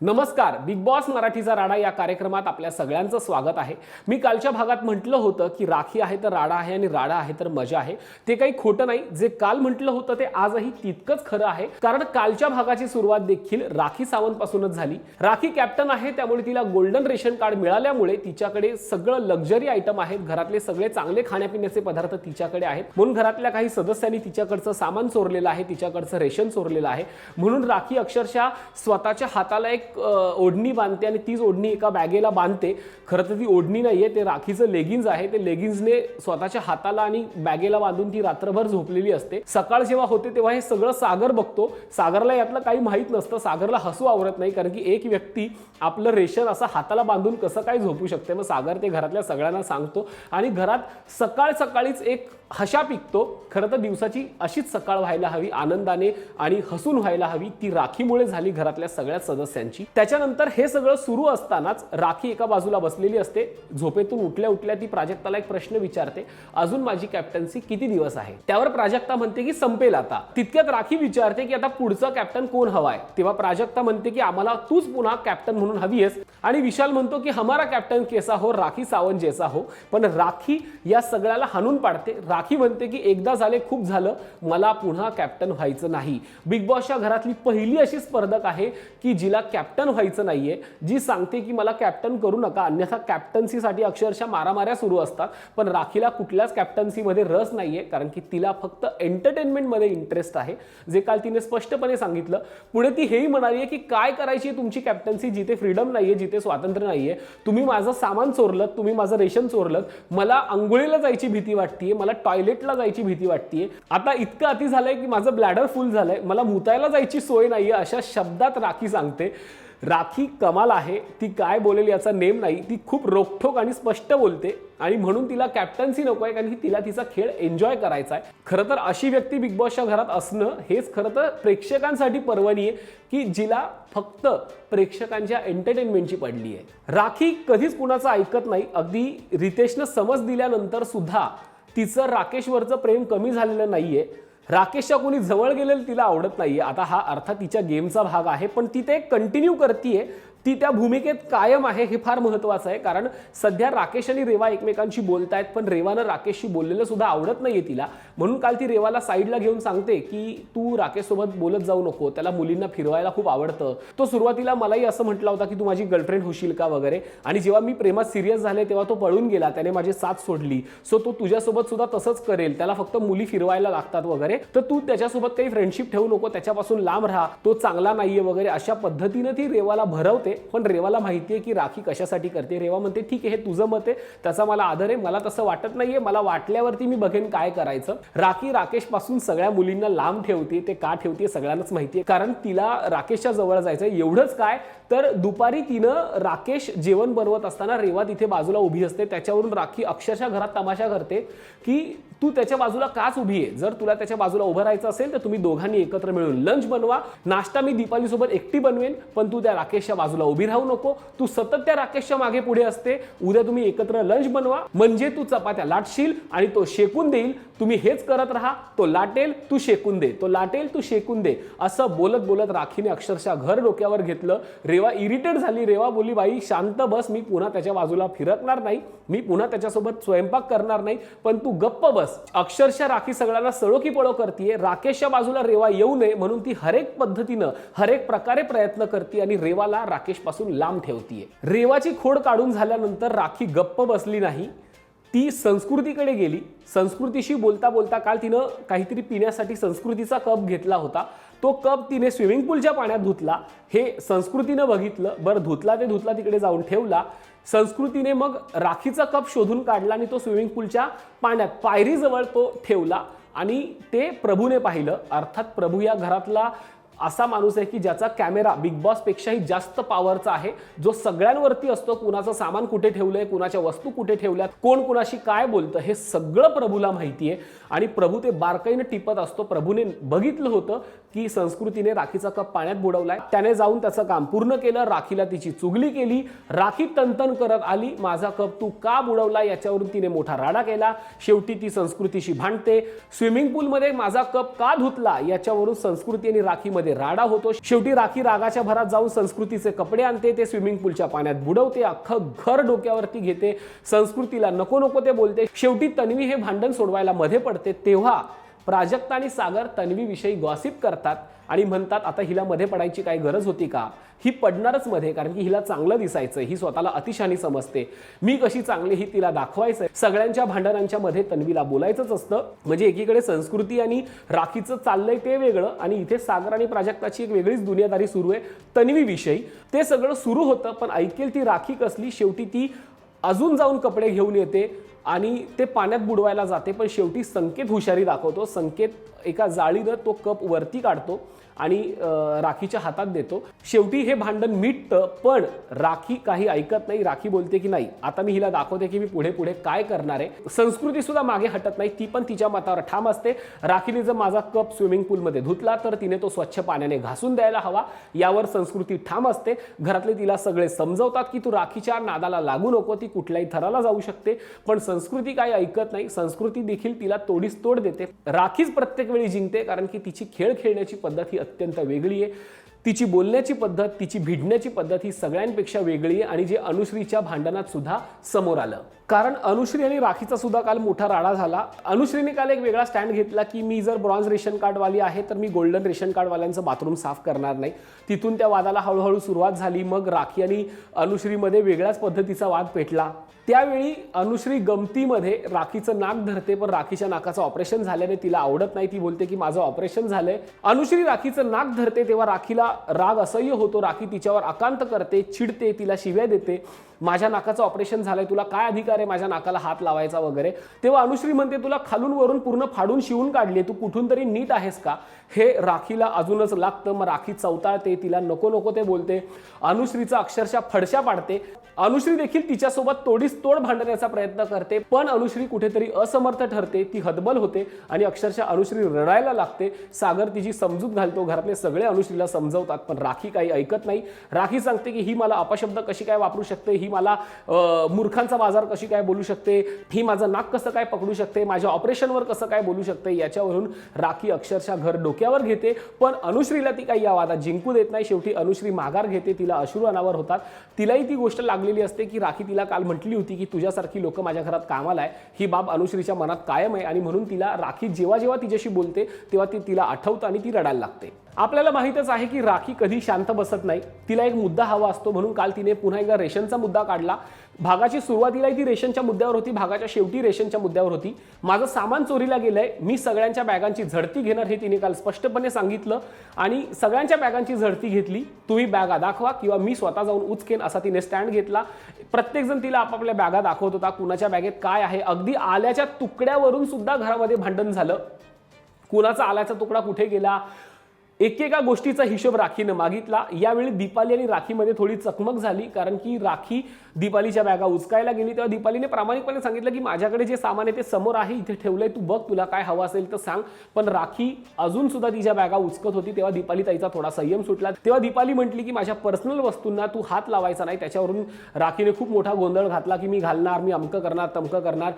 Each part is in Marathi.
नमस्कार, बिग बॉस मराठीचा राडा या कार्यक्रमात आपल्या सगळ्यांचं स्वागत आहे। मी कालच्या भागात म्हटलं होतं की राखी आहे तर राडा आहे आणि राडा आहे तर मजा आहे। ते काही खोटं नाही, जे काल म्हटलं होतं ते आजही तितकंच खरं आहे, कारण कालच्या भागाची सुरुवात देखील राखी सावंत पासूनच झाली। राखी कॅप्टन आहे, त्यामुळे तिला गोल्डन रेशन कार्ड मिळाल्यामुळे तिच्याकडे सगळं लक्झरी आयटम आहेत, घरातले सगळे चांगले खाण्यापिण्याचे पदार्थ तिच्याकडे आहेत, म्हणून घरातल्या काही सदस्यांनी तिच्याकडचं सामान चोरलेलं आहे, तिच्याकडचं रेशन चोरलेलं आहे, म्हणून राखी अक्षरशः स्वतःच्या हाताला एक ओढणी बांधते आणि तीच ओढणी एका बॅगेला बांधते। खरं तर ती ओढणी नाहीये, ते राखीचं लेगिन्स आहे। ते लेगिन्सने स्वतःच्या हाताला आणि बॅगेला बांधून ती रात्रभर झोपलेली असते। सकाळ जेव्हा होते तेव्हा हे सगळं सागर बघतो। सागरला यातलं काही माहित नसतं, सागरला हसू आवरत नाही, कारण की एक व्यक्ती आपलं रेशन असं हाताला बांधून कसं काय झोपू शकते। मग सागर ते घरातल्या सगळ्यांना सांगतो आणि घरात सकाळ सकाळीच एक हशा पिकतो। खरं तर दिवसाची अशीच सकाळ व्हायला हवी, आनंदाने आणि हसून व्हायला हवी, ती राखीमुळे झाली घरातल्या सगळ्या सदस्यांची। त्याच्यानंतर हे सगळं सुरू असतानाच राखी एका बाजूला बसलेली असते। झोपेतून उठल्या उठल्या ती प्राजक्ताला एक प्रश्न विचारते, अजून माझी कॅप्टन्सी किती दिवस आहे? त्यावर प्राजक्ता म्हणते की संपेल आता। तितक्यात राखी विचारते की आता पुढचा कॅप्टन कोण हवाय? तेव्हा प्राजक्ता म्हणते की आम्हाला तूच पुन्हा कॅप्टन म्हणून हवी आहेस। आणि विशाल म्हणतो की हमारा कॅप्टन कैसा हो, राखी सावंत जैसा हो। पण राखी या सगळ्याला हाणून पाडते। राखी म्हणते की एकदा झाले खूप झालं, मला पुन्हा कॅप्टन व्हायचं नाही। बिग बॉसच्या घरातली पहिली अशी स्पर्धक आहे की जिला कॅप्टन व्हायचं नाहीये, जी सांगते की मला कॅप्टन करू नका, अन्यथा कॅप्टन्सीसाठी अक्षरशः मारामाऱ्या सुरू असतात। पण राखीला कुठल्याच कॅप्टन्सीमध्ये रस नाहीये, कारण की तिला फक्त एंटरटेनमेंटमध्ये इंटरेस्ट आहे, जे काल तिने स्पष्टपणे सांगितलं। पुढे ती हेही म्हणाली की काय करायची तुमची कॅप्टन्सी, जिथे फ्रीडम नाहीये, जिथे स्वातंत्र्य नाहीये। तुम्ही माझं सामान चोरलं, तुम्ही माझं रेशन चोरलं, मला अंघोळीला जायची भीती वाटतेय, मला टॉयलेटला जायची भीती वाटतेय, आता इतकं अति झालंय की माझं ब्लॅडर फुल झालंय, मला मुतायला जायची सोय नाहीये, अशा शब्दात राखी सांगते। राखी कमाल आहे, ती काय बोलेल याचा नेम नाही, ती खूप रोखठोक आणि स्पष्ट बोलते आणि म्हणून तिला कॅप्टन्सी नको आहे, कारण की तिला तिचा खेळ एन्जॉय करायचा आहे। खरं तर अशी व्यक्ती बिग बॉसच्या घरात असणं हेच खरं तर प्रेक्षकांसाठी पर्वणी आहे, की जिला फक्त प्रेक्षकांच्या एंटरटेनमेंटची पडली आहे। राखी कधीच कुणाचं ऐकत नाही, अगदी रितेशनं समज दिल्यानंतर सुद्धा तिचं राकेशवरचं प्रेम कमी झालेलं नाहीये। राकेशच्या कोणी जवळ गेलेलं तिला आवडत नाहीये। आता हा अर्थात तिच्या गेमचा भाग आहे, पण ती ते कंटिन्यू करतीये, ती त्या भूमिकेत कायम आहे, हे फार महत्त्वाचं आहे। कारण सध्या राकेश आणि रेवा एकमेकांशी बोलतायत, पण रेवानं राकेशशी बोललेलं सुद्धा आवडत नाहीये तिला, म्हणून काल ती रेवाला साईडला घेऊन सांगते की तू राकेश सोबत बोलत जाऊ नको, त्याला मुलींना फिरवायला खूप आवडतं, तो सुरुवातीला मलाही असं म्हटलं होता की तू माझी गर्लफ्रेंड होशील का वगैरे, आणि जेव्हा मी प्रेमात सिरियस झाले तेव्हा तो पळून गेला, त्याने माझी साथ सोडली, सो तो तुझ्यासोबत सुद्धा तसंच करेल, त्याला फक्त मुली फिरवायला लागतात वगैरे, तर तू त्याच्यासोबत काही फ्रेंडशिप ठेवू नको, त्याच्यापासून लांब राहा, तो चांगला नाहीये वगैरे, अशा पद्धतीने ती रेवाला भरवते। पण रेवाला माहिती आहे की राखी कशासाठी करते। रेवा म्हणते ठीक आहे, हे तुझं मत आहे, त्याचा मला आदर आहे, मला तसं वाटत नाहीये, मला वाटल्यावरती मी बघेन काय करायचं। राखी राकेश पासून सगळ्या मुलींना लांब ठेवते, ते का ठेवते सगळ्यांनाच माहिती आहे, कारण तिला राकेशच्या जवळ जायचंय। एवढंच काय तर दुपारी तिनं राकेश जेवण बनवत असताना रेवा तिथे बाजूला उभी असते, त्याच्यावरून राखी अक्षरशः घरात तमाशा करते की तू त्याच्या बाजूला काच उभी आहे, जर तुला त्याच्या बाजूला उभं राहायचं असेल तर तुम्ही दोघांनी एकत्र मिळून लंच बनवा, नाश्ता मी दीपाली सोबत एकटी बनवेन, पण तू त्या राकेशच्या बाजूला उभी राहू नको, तू सतत त्या राकेशच्या मागे पुढे असते, उद्या तुम्ही एकत्र लंच बनवा, म्हणजे तू चपात्या लाटशील आणि तो शेकून देईल, तुम्ही हेच करत राहा, तो लाटेल तू शेकून दे, तो लाटेल तू शेकून दे, असं बोलत बोलत राखीने अक्षरशः घर डोक्यावर घेतलं। रेवा इरिटेट झाली, रेवा बोलली बाई शांत बस, मी पुन्हा त्याच्या बाजूला फिरकणार नाही, मी पुन्हा त्याच्यासोबत स्वयंपाक करणार नाही, पण तू गप्प बस। अक्षरशः राखी सगळ्यांना सळो की पळो करतीये, राकेशच्या बाजूला रेवा येऊ नये म्हणून ती हरेक पद्धतीनं हरेक प्रकारे प्रयत्न करते आणि रेवाला राकेश पासून लांब ठेवतीये। रेवाची खोड काढून झाल्यानंतर राखी गप्प बसली नाही, ती संस्कृतीकडे गेली। संस्कृतीशी बोलता बोलता काल तिनं काहीतरी पिण्यासाठी संस्कृतीचा कप घेतला होता, तो कप तिने स्विमिंग पूलच्या पाण्यात धुतला, हे संस्कृतीनं बघितलं, बरं धुतला ते धुतला, तिकडे जाऊन ठेवला। संस्कृतीने मग राखीचा कप शोधून काढला आणि तो स्विमिंग पूलच्या पाण्यात पायरीजवळ तो ठेवला आणि ते प्रभूने पाहिलं। अर्थात प्रभू या घरातला असा माणूस आहे की ज्याचा कॅमेरा बिग बॉस पेक्षाही जास्त पॉवरचा आहे, जो सगळ्यांवरती असतो, कुणाचं सामान कुठे ठेवलंय, कुणाच्या वस्तू कुठे ठेवल्यात, कोण कुणाशी काय बोलतं, हे सगळं प्रभूला माहिती आहे आणि प्रभू ते बारकाईने टिपत असतो। प्रभूने बघितलं होतं की संस्कृतीने राखीचा कप पाण्यात बुडवलाय, त्याने जाऊन त्याचं काम पूर्ण केलं, राखीला तिची चुगली केली, राखी तनतन करत आली, माझा कप तू का बुडवला याच्यावरून तिने मोठा राडा केला। शेवटी ती संस्कृतीशी भांडते, स्विमिंग पूलमध्ये माझा कप का धुतला याच्यावरून संस्कृती आणि राखीमध्ये घरामध्ये राडा होतो। शेवटी राखी रागाच्या भरात जाऊन संस्कृतीचे कपडे आणते, ते स्विमिंग पूलच्या पाण्यात बुडवते, अख्खं घर डोक्यावरती घेते, संस्कृतीला नको नको ते बोलते। शेवटी तन्वी हे भांडण सोडवायला मध्ये पडते, तेव्हा प्राजक्ता आणि सागर तन्वीविषयी गॉसिप करतात आणि म्हणतात आता हिला मध्ये पडायची काय गरज होती का, ही पडणारच मध्ये, कारण की हिला चांगलं दिसायचं, ही स्वतःला अतिशहाणी समजते, मी कशी चांगली ही तिला दाखवायचंय। सगळ्यांच्या भांडणांच्या मध्ये तन्वीला बोलायचंच असतं। म्हणजे एकीकडे संस्कृती आणि राखीचं चाललंय ते वेगळं, आणि इथे सागर आणि प्राजक्ताची एक वेगळीच दुनियादारी सुरू आहे तन्वीविषयी। ते सगळं सुरू होतं, पण ऐकेल ती राखी कसली, शेवटी ती अजून जाऊन कपडे घेऊन येते आणि ते पाण्यात बुडवायला जाते। पण शेवटी संकेत हुशारी दाखवतो, संकेत एका जाळीनं तो कप वरती काढतो आणि राखीच्या हातात देतो। शेवटी हे भांडण मिटतं, पण राखी काही ऐकत नाही। राखी बोलते की नाही, आता मी हिला दाखवते की मी पुढे पुढे काय करणार आहे। संस्कृती सुद्धा मागे हटत नाही, ती पण तिच्या मतावर ठाम असते। राखीने जर माझा कप स्विमिंग पूलमध्ये धुतला तर तिने तो स्वच्छ पाण्याने घासून द्यायला हवा, यावर संस्कृती ठाम असते। घरातले तिला सगळे समजवतात की तू राखीच्या नादाला लागू नको, ती कुठल्याही थराला जाऊ शकते, पण संस्कृती काही ऐकत नाही। संस्कृती देखील तिला तोडीस तोड देते। राखीच प्रत्येक वेळी जिंकते, कारण की तिची खेळ खेळण्याची पद्धत ही अत्यंत वेगळी आहे। तिची बोलण्याची पद्धत, तिची भिडण्याची पद्धत ही सगळ्यांपेक्षा वेगळी आहे, आणि जे अनुश्रीच्या भांडणात सुद्धा समोर आलं। कारण अनुश्री आणि राखीचा सुद्धा काल मोठा राडा झाला। अनुश्रीने काल एक वेगळा स्टँड घेतला की मी जर ब्रॉन्झ रेशन कार्डवाली आहे तर मी गोल्डन रेशन कार्डवाल्यांचं बाथरूम साफ करणार नाही। तिथून त्या वादाला हळूहळू सुरुवात झाली। मग राखी आणि अनुश्रीमध्ये वेगळ्याच पद्धतीचा वाद पेटला। त्यावेळी अनुश्री गमतीमध्ये राखीचं नाक धरते, पण राखीच्या नाकाचं ऑपरेशन झाल्याने तिला आवडत नाही। ती बोलते की माझं ऑपरेशन झालंय। अनुश्री राखीचं नाक धरते तेव्हा राखीला राग असह्य होतो। राखी तिच्यावर आकांत करते, चिडते, तिला शिव्या देते, माझ्या नाकाचं ऑपरेशन झालंय, तुला काय अधिकार आहे माझ्या नाकाला हात लावायचा वगैरे। तेव्हा अनुश्री म्हणते तुला खालून वरून पूर्ण फाडून शिवून काढली, तू कुठून तरी नीट आहेस का। हे राखीला अजूनच लागतं। मग राखी चवताळते, तिला नको नको ते बोलते, अनुश्रीचा अक्षरशः फडशा पाडते। अनुश्री देखील तिच्यासोबत तोडीस तोड भांडण्याचा प्रयत्न करते, पण अनुश्री कुठेतरी असमर्थ ठरते, ती हतबल होते आणि अक्षरशः अनुश्री रडायला लागते। सागर तिची समजूत घालतो, घरातले सगळे अनुश्रीला समजवतात, पण राखी काही ऐकत नाही। राखी सांगते की ही मला अपशब्द कशी काय वापरू शकते, ही मला मूर्खांचा बाजार कशी काय बोलू शकते, ही माझं नाक कसं काय पकडू शकते, माझ्या ऑपरेशनवर कसं काय बोलू शकते। याच्यावरून राखी अक्षरशः घर डोक्यावर घेते, पण अनुश्रीला ती काही या वादात जिंकू देत नाही। शेवटी अनुश्री माघार घेते, तिला अश्रू अनावर होतात। तिलाही ती गोष्ट लागलेली असते की राखी तिला काल म्हटली होती की तुझ्यासारखी लोक माझ्या घरात कामाला आहे। ही बाब अनुश्रीच्या मनात कायम आहे, आणि म्हणून तिला राखी जेव्हा जेव्हा तिच्याशी बोलते तेव्हा ती तिला आठवतं आणि ती रडायला लागते। आपल्याला माहितच आहे की राखी कधी शांत बसत नाही, तिला एक मुद्दा हवा असतो, म्हणून काल तिने पुन्हा एकदा रेशनचा मुद्दा काढला। भागाची सुरुवातीलाही ती रेशनच्या मुद्द्यावर होती, भागाच्या शेवटी रेशनच्या मुद्द्यावर होती। माझं सामान चोरीला गेलंय, मी सगळ्यांच्या बॅगांची झडती घेणार, हे तिने काल स्पष्टपणे सांगितलं, आणि सगळ्यांच्या बॅगांची झडती घेतली। तुम्ही बॅगा दाखवा किंवा मी स्वतः जाऊन उचकेन, असा तिने स्टँड घेतला। प्रत्येकजण तिला आपापल्या बॅगा दाखवत होता, कुणाच्या बॅगेत काय आहे। अगदी आल्याच्या तुकड्यावरून सुद्धा घरामध्ये भांडण झालं, कुणाचा आल्याचा तुकडा कुठे गेला, एकेका गोष्टीचा हिशोब राखीनं मागितला। यावेळी दीपाली आणि राखीमध्ये थोडी चकमक झाली, कारण की राखी दीपालीच्या बॅगा उचकायला गेली तेव्हा दीपालीने प्रामाणिकपणे सांगितलं की माझ्याकडे जे सामान आहे ते समोर आहे, इथे ठेवलंय, तू बघ, तुला काय हवं असेल तर सांग। पण राखी अजून सुद्धा तिच्या बॅगा उचकत होती, तेव्हा दीपाली ताईचा थोडा संयम सुटला। तेव्हा दीपाली म्हटली की माझ्या पर्सनल वस्तूंना तू हात लावायचा नाही। त्याच्यावरून राखीने खूप मोठा गोंधळ घातला की मी घालणार, मी अमकं करणार, तमकं करणार।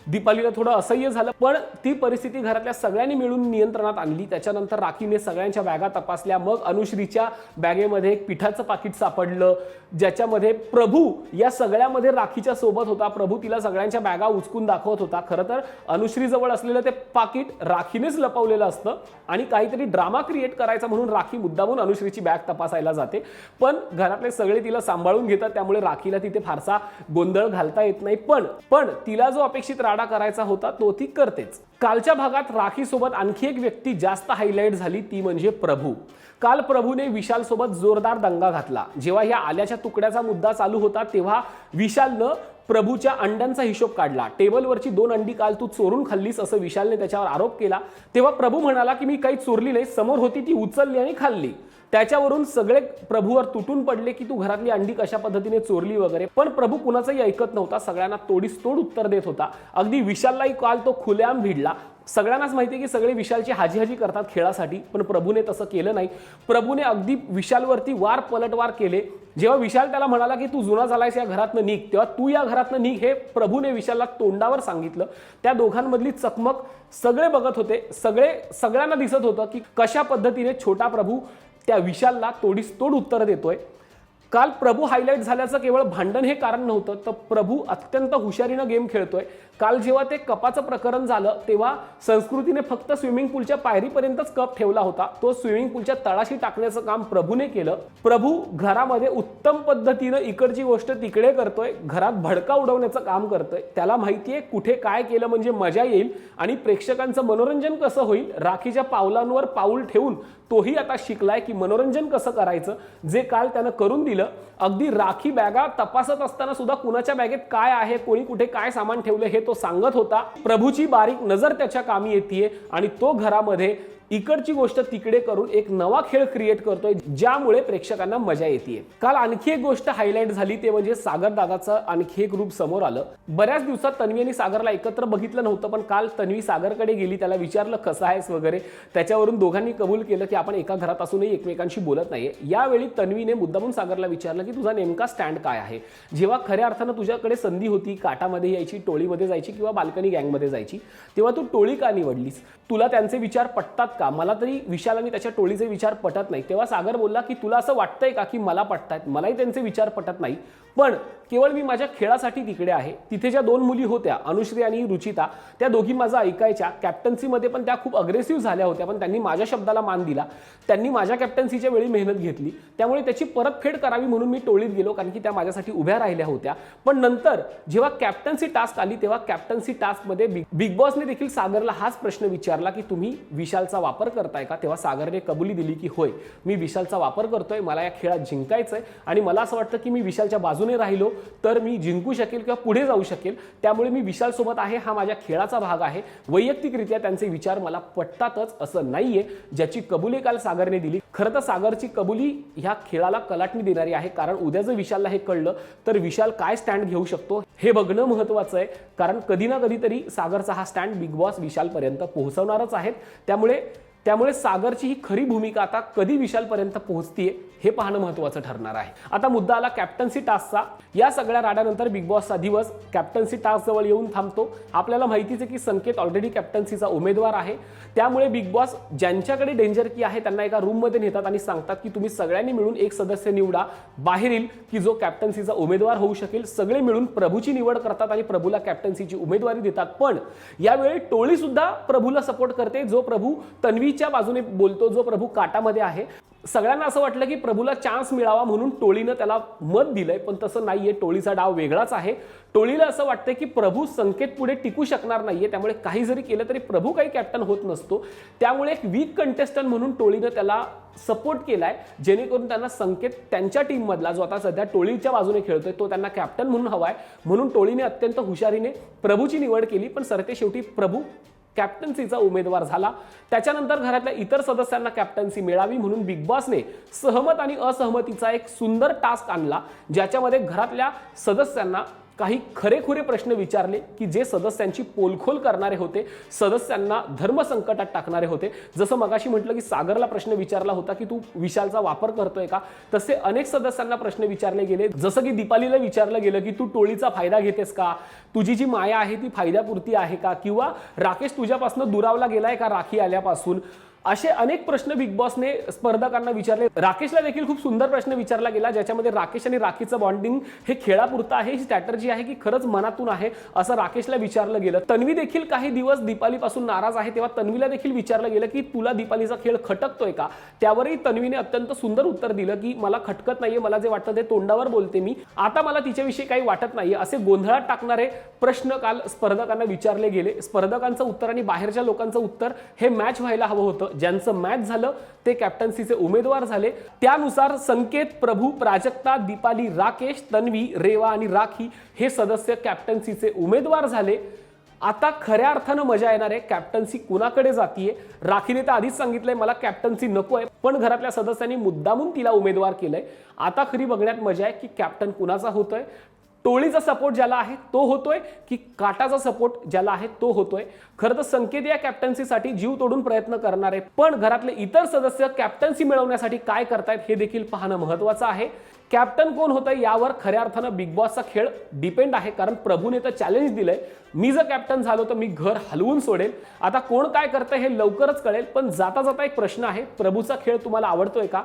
दीपालीला थोडं असह्य झालं, पण ती परिस्थिती घरातल्या सगळ्यांनी मिळून नियंत्रणात आणली। त्याच्यानंतर राखीने सगळ्यांच्या बॅगा तपासल्या। मग अनुश्रीच्या बॅगेमध्ये एक पिठाचं पाकिट सापडलं, ज्याच्यामध्ये प्रभू या सगळ्यामध्ये राखीच्या सोबत होता। प्रभू तिला सगळ्यांच्या बॅगा उचकून दाखवत होता। खरं तर अनुश्री जवळ असलेलं ते पाकिट राखीनेच लपवलेलं असतं, आणि काहीतरी ड्रामा क्रिएट करायचा म्हणून राखी मुद्दामून अनुश्रीची बॅग तपासायला जाते, पण घरातले सगळे तिला सांभाळून घेतात, त्यामुळे राखीला तिथे फारसा गोंधळ घालता येत नाही। पण तिला जो अपेक्षित राडा करायचा होता तो ती करतेच। कालच्या भागात राखी सोबत आणखी एक व्यक्ती जास्त हायलाइट झाली, ती म्हणजे प्रभू। काल प्रभूने विशाल सोबत जोरदार दंगा घातला। जेव्हा या आल्याच्या तुकड्याचा मुद्दा चालू होता तेव्हा विशालनं प्रभूच्या अंड्यांचा हिशोब काढला। टेबलवरची 2 अंडी काल तू चोरून खाल्लीस, असं विशालने त्याच्यावर आरोप केला। तेव्हा प्रभू म्हणाला की मी काही चोरली नाही, समोर होती ती उचलली आणि खाल्ली। त्याच्यावरून सगळे प्रभूवर तुटून पडले की तू घरातली अंडी कशा पद्धतीने चोरली वगैरे, पण प्रभू कुणाचंही ऐकत नव्हता, सगळ्यांना तोडीस तोड उत्तर देत होता। अगदी विशाललाही काल तो खुलेआम भिडला। सगळ्यांनाच माहिती आहे की सगळे विशालची हाजी हाजी करतात खेळासाठी, पण प्रभूने तसं केलं नाही. प्रभूने अगदी विशालवरती वार पलटवार केले. जेव्हा विशाल त्याला म्हणाला की तू जुना झालायस, या घरातनं निघ, तेव्हा तू या घरातनं निघ हे प्रभूने विशालला तोंडावर सांगितलं. त्या दोघांमधली चकमक सगळे बघत होते. सगळ्यांना दिसत होतं की कशा पद्धतीने छोटा प्रभू त्या विशालला तोडीस तोड उत्तर देतोय. काल प्रभू हायलाइट झाल्याचं केवळ भांडण हे कारण नव्हतं, तर प्रभू अत्यंत हुशारीनं गेम खेळतोय. काल जेव्हा ते कपाचं प्रकरण झालं तेव्हा संस्कृतीने फक्त स्विमिंग पूलच्या पायरीपर्यंतच कप ठेवला होता. तो स्विमिंग पूलच्या तळाशी टाकण्याचं काम प्रभूने केलं. प्रभू घरामध्ये उत्तम पद्धतीनं इकडची गोष्ट तिकडे करतोय, घरात भडका उडवण्याचं काम करतोय. त्याला माहितीये कुठे काय केलं म्हणजे मजा येईल आणि प्रेक्षकांचं मनोरंजन कसं होईल. राखीच्या पावलांवर पाऊल ठेवून तोही आता शिकलाय की मनोरंजन कसं करायचं, जे काल त्यानं करून दिलं. अगदी राखी बॅगा तपासत असताना सुद्धा कुणाच्या बॅगेत काय आहे, कोणी कुठे काय सामान ठेवलं हे तो सांगत होता. प्रभूची बारीक नजर त्याच्या कामी येते आणि तो घरामध्ये इकडची गोष्ट तिकडे करून एक नवा खेळ क्रिएट करतोय, ज्यामुळे प्रेक्षकांना मजा येते. काल आणखी एक गोष्ट हायलाइट झाली, ते म्हणजे सागर दादाचं आणखी एक रूप समोर आलं. बऱ्याच दिवसात तन्वी आणि सागरला एकत्र बघितलं नव्हतं, पण काल तन्वी सागरकडे गेली, त्याला विचारलं कसा आहेस वगैरे. त्याच्यावरून दोघांनी कबूल केलं की आपण एका घरात असूनही एकमेकांशी बोलत नाहीये. यावेळी तन्वीने मुद्दामून सागरला विचारलं की तुझा नेमका स्टँड काय आहे. जेव्हा खऱ्या अर्थानं तुझ्याकडे संधी होती, काटामध्ये यायची, टोळीमध्ये जायची किंवा बाल्कनी गँगमध्ये जायची, तेव्हा तू टोळी का निवडलीस. तुला त्यांचे विचार पटतात का. मला तरी विशाल आणि त्याच्या टोळीचे विचार पटत नाही. तेव्हा सागर बोलला की तुला असं वाटतंय का की मला पटतायत. मलाही त्यांचे विचार पटत नाही, पण केवळ मी माझ्या खेळासाठी तिकडे आहे. तिथे ज्या दोन मुली होत्या, अनुश्री आणि रुचिता, त्या दोघी माझं ऐकायच्या. कॅप्टन्सीमध्ये पण त्या खूप अग्रेसिव्ह झाल्या होत्या, पण त्यांनी माझ्या शब्दाला मान दिला. त्यांनी माझ्या कॅप्टन्सीच्या वेळी मेहनत घेतली, त्यामुळे त्याची परतफेड करावी म्हणून मी टोळीत गेलो, कारण की त्या माझ्यासाठी उभ्या राहिल्या होत्या. पण नंतर जेव्हा कॅप्टन्सी टास्क आली, तेव्हा कॅप्टन्सी टास्कमध्ये बिग बॉसने देखील सागरला हाच प्रश्न विचारला की तुम्ही विशालचा वापर करताय का. तेव्हा सागरने कबुली दिली की होय, मी विशालचा वापर करतोय. मला या खेळात जिंकायचंय आणि मला असं वाटतं की मी विशालच्या बाजूने राहिलो तर मी जिंकू शकेल किंवा पुढे जाऊ शकेल. त्यामुळे मी विशाल सोबत आहे, हा माझ्या खेळाचा भाग आहे. वैयक्तिकरित्या त्यांचे विचार मला पटतातच असं नाहीये, ज्याची कबुली काल सागरने दिली. खरं तर सागरची कबुली ह्या खेळाला कलाटणी देणारी आहे, कारण उद्या जर विशालला हे कळलं तर विशाल काय स्टँड घेऊ शकतो हे बघणं महत्त्वाचं आहे. कारण कधी ना कधीतरी सागरचा हा स्टँड बिग बॉस विशालपर्यंत पोहोचवणारच आहेत. त्यामुळे सागरची ही खरी भूमिका आता कधी विशालपर्यंत पोहोचतीये हे पाहणं महत्त्वाचं ठरणार आहे. आता मुद्दा आला कॅप्टन्सी टास्कचा. या सगळ्या राड्यानंतर बिग बॉसचा दिवस कॅप्टन्सी टास्क जवळ येऊन थांबतो. आपल्याला माहितीच आहे की संकेत ऑलरेडी कॅप्टन्सीचा उमेदवार आहे. त्यामुळे बिग बॉस ज्यांच्याकडे डेंजर की आहे त्यांना एका रूममध्ये नेतात आणि सांगतात की तुम्ही सगळ्यांनी मिळून एक सदस्य निवडा बाहेर येईल की जो कॅप्टन्सीचा उमेदवार होऊ शकेल. सगळे मिळून प्रभूची निवड करतात आणि प्रभूला कॅप्टन्सीची उमेदवारी देतात. पण यावेळी टोळी सुद्धा प्रभूला सपोर्ट करते, जो प्रभू तन्वीच्या बाजूने बोलतो, जो प्रभू काटामध्ये आहे. सगळ्यांना असं वाटलं की प्रभूला चान्स मिळावा म्हणून टोळीनं त्याला मत दिलंय, पण तसं नाहीये. टोळीचा डाव वेगळाच आहे. टोळीला असं वाटतंय की प्रभू संकेत पुढे टिकू शकणार नाहीये, त्यामुळे काही जरी केलं तरी प्रभू काही कॅप्टन होत नसतो. त्यामुळे एक वीक कंटेस्टंट म्हणून टोळीनं त्याला सपोर्ट केलाय, जेणेकरून त्यांना संकेत त्यांच्या टीम मधला, जो आता सध्या टोळीच्या बाजूने खेळतोय, तो त्यांना कॅप्टन म्हणून हवाय. म्हणून टोळीने अत्यंत हुशारीने प्रभूची निवड केली, पण सरते शेवटी प्रभू कॅप्टन्सीचा उमेदवार झाला. त्याच्यानंतर घरातल्या इतर सदस्यांना कॅप्टन्सी मिळावी म्हणून बिग बॉसने सहमत आणि असहमतीचा एक सुंदर टास्क आणला, ज्याच्यामध्ये घरातल्या सदस्यांना काही खरेखुरे प्रश्न विचारले की जे सदस्यांची पोलखोल करणारे होते, सदस्यांना धर्मसंकटात टाकणारे होते. जसं मगाशी म्हटलं की सागरला प्रश्न विचारला होता की तू विशालचा वापर करतोय का, तसे अनेक सदस्यांना प्रश्न विचारले गेले. जसं की दीपालीला विचारलं गेलं की तू टोळीचा फायदा घेतेस का, तुझी जी माया आहे ती फायद्यापुरती आहे का, किंवा राकेश तुझ्यापासून दुरावला गेलाय का राखी आल्यापासून. असे अनेक प्रश्न बिग बॉसने स्पर्धकांना विचारले. राकेशला देखील खूप सुंदर प्रश्न विचारला गेला, ज्याच्यामध्ये राकेश आणि राखीचं बॉन्डिंग हे खेळापुरतं आहे, ही स्ट्रॅटर्जी आहे की खरंच मनातून आहे, असं राकेशला विचारलं गेलं. तन्वी देखील काही दिवस दीपालीपासून नाराज आहे, तेव्हा तन्वीला देखील विचारलं गेलं की तुला दीपालीचा खेळ खटकतोय का. त्यावरही तन्वीने अत्यंत सुंदर उत्तर दिलं की मला खटकत नाहीये, मला जे वाटतं ते तोंडावर बोलते मी, आता मला तिच्याविषयी काही वाटत नाहीये. असे गोंधळात टाकणारे प्रश्न काल स्पर्धकांना विचारले गेले. स्पर्धकांचं उत्तर आणि बाहेरच्या लोकांचं उत्तर हे मॅच व्हायला हवं होतं. ज्यांचं मॅच झालं ते कॅप्टन्सीचे उमेदवार झाले. त्यानुसार संकेत, प्रभू, प्राजक्ता, दीपाली, राकेश, तन्वी, रेवा आणि राखी हे सदस्य कॅप्टन्सीचे उमेदवार झाले. आता खऱ्या अर्थानं मजा येणार आहे. कॅप्टन्सी कुणाकडे जातीये. राखीने तर आधीच सांगितलंय मला कॅप्टन्सी नको आहे, पण घरातल्या सदस्यांनी मुद्दामून तिला उमेदवार केलंय. आता खरी बघण्यात मजा आहे की कॅप्टन कुणाचा होतोय. टोळीचा सपोर्ट ज्याला आहे तो होतोय की काटाचा सपोर्ट ज्याला आहे तो होतोय? खरं तर संकेत या कॅप्टन्सीसाठी जीव तोडून प्रयत्न करणार आहे, पण घरातले इतर सदस्य कॅप्टन्सी मिळवण्यासाठी काय करतायत हे देखील पाहणं महत्त्वाचं आहे. कॅप्टन कोण होतं यावर खऱ्या अर्थानं बिग बॉसचा खेळ डिपेंड आहे, कारण प्रभूने तर चॅलेंज दिलंय, मी जर कॅप्टन झालो तर मी घर हलवून सोडेल. आता कोण काय करतंय हे लवकरच कळेल, पण जाता जाता एक प्रश्न आहे, प्रभूचा खेळ तुम्हाला आवडतोय का?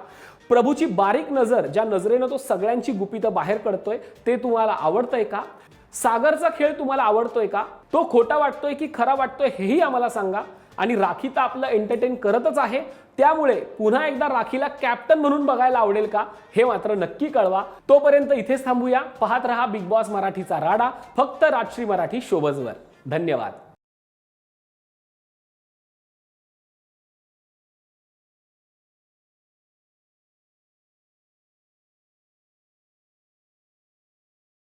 प्रभूची बारीक नजर, ज्या नजरेनं तो सगळ्यांची गुपितं बाहेर काढतोय, ते तुम्हाला आवडतंय का? सागरचा खेळ तुम्हाला आवडतोय का? तो खोटा वाटतोय की खरा वाटतोय हेही आम्हाला सांगा. आणि राखी तर आपलं एंटरटेन करतच आहे, त्यामुळे पुन्हा एकदा राखीला कॅप्टन म्हणून बघायला आवडेल का हे मात्र नक्की कळवा. तोपर्यंत इथेच थांबूया. पाहत रहा बिग बॉस मराठीचा राडा, फक्त राजश्री मराठी शोबजवर. धन्यवाद.